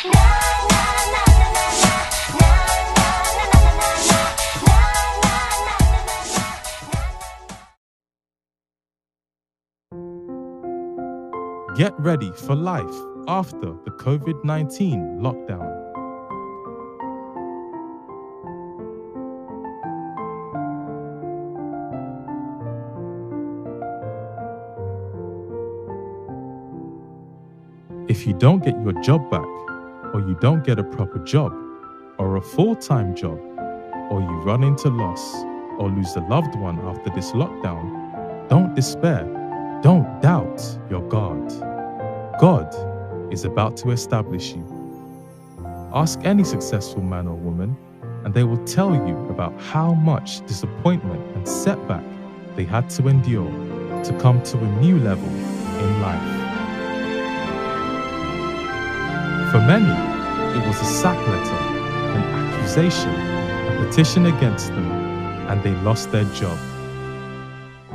Get ready for life after the COVID-19 lockdown. If you don't get your job back, or you don't get a proper job, or a full-time job, or you run into loss, or lose a loved one after this lockdown, don't despair. Don't doubt your God. God is about to establish you. Ask any successful man or woman, and they will tell you about how much disappointment and setback they had to endure to come to a new level in life. For many, it was a sack letter, an accusation, a petition against them, and they lost their job.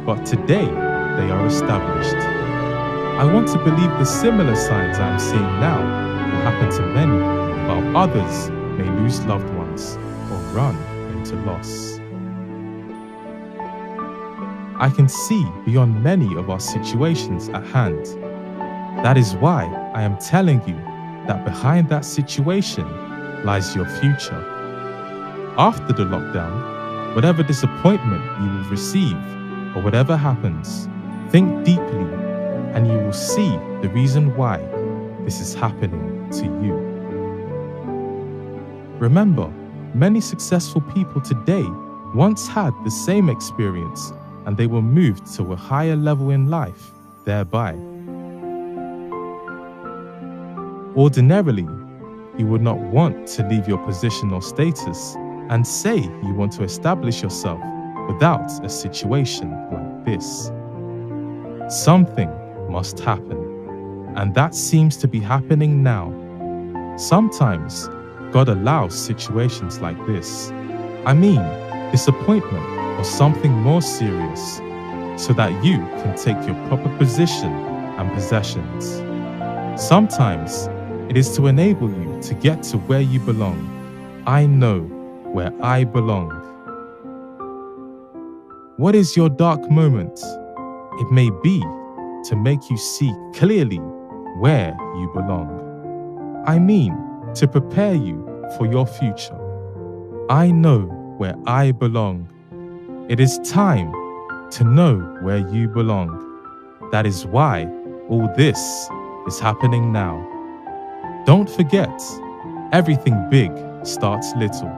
But today, they are established. I want to believe the similar signs I am seeing now will happen to many, while others may lose loved ones or run into loss. I can see beyond many of our situations at hand. That is why I am telling you that behind that situation lies your future. After the lockdown, whatever disappointment you will receive or whatever happens, think deeply and you will see the reason why this is happening to you. Remember, many successful people today once had the same experience and they were moved to a higher level in life thereby. Ordinarily, you would not want to leave your position or status and say you want to establish yourself without a situation like this. Something must happen, and that seems to be happening now. Sometimes God allows situations like this, disappointment or something more serious, so that you can take your proper position and possessions. Sometimes it is to enable you to get to where you belong. I know where I belong. What is your dark moment? It may be to make you see clearly where you belong. To prepare you for your future. I know where I belong. It is time to know where you belong. That is why all this is happening now. Don't forget, everything big starts little.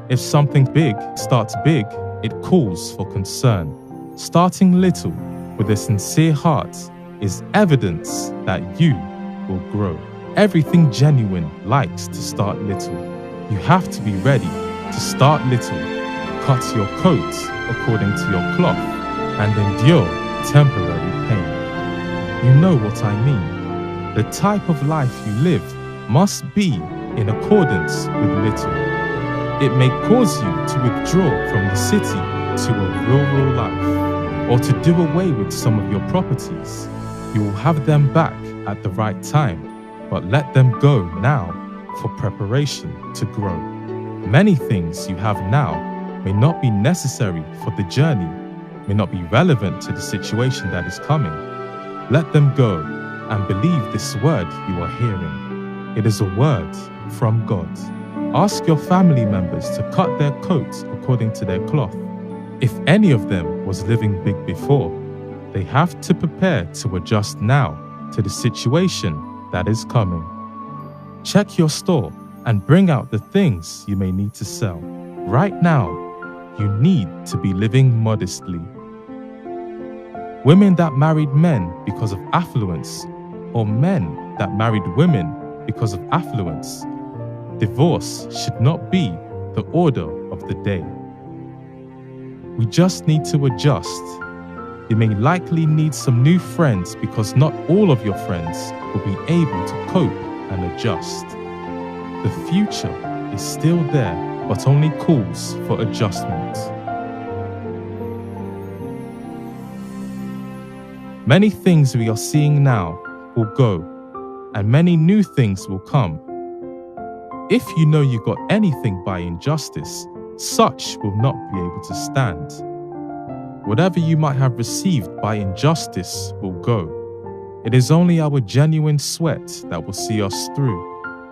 If something big starts big, it calls for concern. Starting little with a sincere heart is evidence that you will grow. Everything genuine likes to start little. You have to be ready to start little, cut your coat according to your cloth, and endure temporary pain. You know what I mean. The type of life you live must be in accordance with little. It may cause you to withdraw from the city to a rural life, or to do away with some of your properties. You will have them back at the right time, but let them go now for preparation to grow. Many things you have now may not be necessary for the journey, may not be relevant to the situation that is coming. Let them go and believe this word you are hearing. It is a word from God. Ask your family members to cut their coats according to their cloth. If any of them was living big before, they have to prepare to adjust now to the situation that is coming. Check your store and bring out the things you may need to sell. Right now, you need to be living modestly. Women that married men because of affluence, or men that married women because of affluence, divorce should not be the order of the day. We just need to adjust. You may likely need some new friends because not all of your friends will be able to cope and adjust. The future is still there, but only calls for adjustment. Many things we are seeing now will go, and many new things will come. If you know you got anything by injustice, such will not be able to stand. Whatever you might have received by injustice will go. It is only our genuine sweat that will see us through,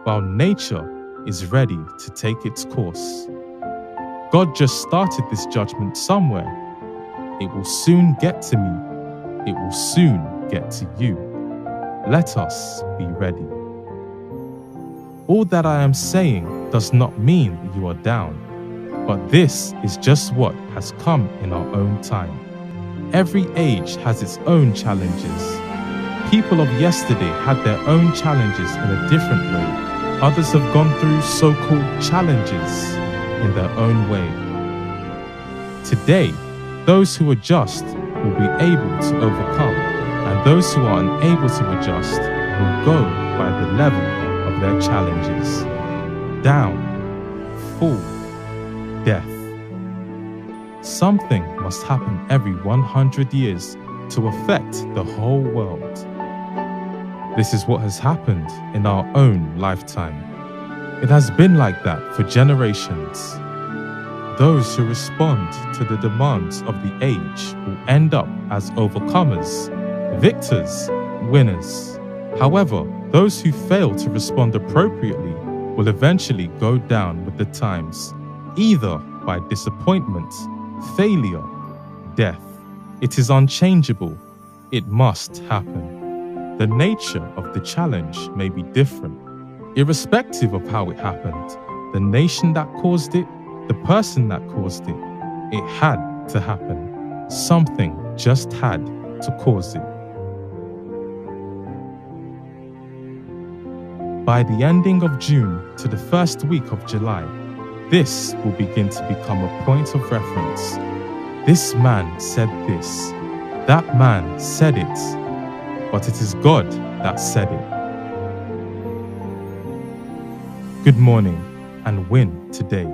while nature is ready to take its course. God just started this judgment somewhere. It will soon get to me. It will soon get to you. Let us be ready. All that I am saying does not mean that you are down, but this is just what has come in our own time. Every age has its own challenges. People of yesterday had their own challenges in a different way. Others have gone through so-called challenges in their own way. Today, those who adjust will be able to overcome, and those who are unable to adjust will go by the level of their challenges. Down, fall, death. Something must happen every 100 years to affect the whole world. This is what has happened in our own lifetime. It has been like that for generations. Those who respond to the demands of the age will end up as overcomers, victors, winners. However, those who fail to respond appropriately will eventually go down with the times, either by disappointment, failure, death. It is unchangeable. It must happen. The nature of the challenge may be different. Irrespective of how it happened, the nation that caused it, the person that caused it, it had to happen. Something just had to cause it. By the ending of June to the first week of July, this will begin to become a point of reference. This man said this, that man said it, but it is God that said it. Good morning and win today.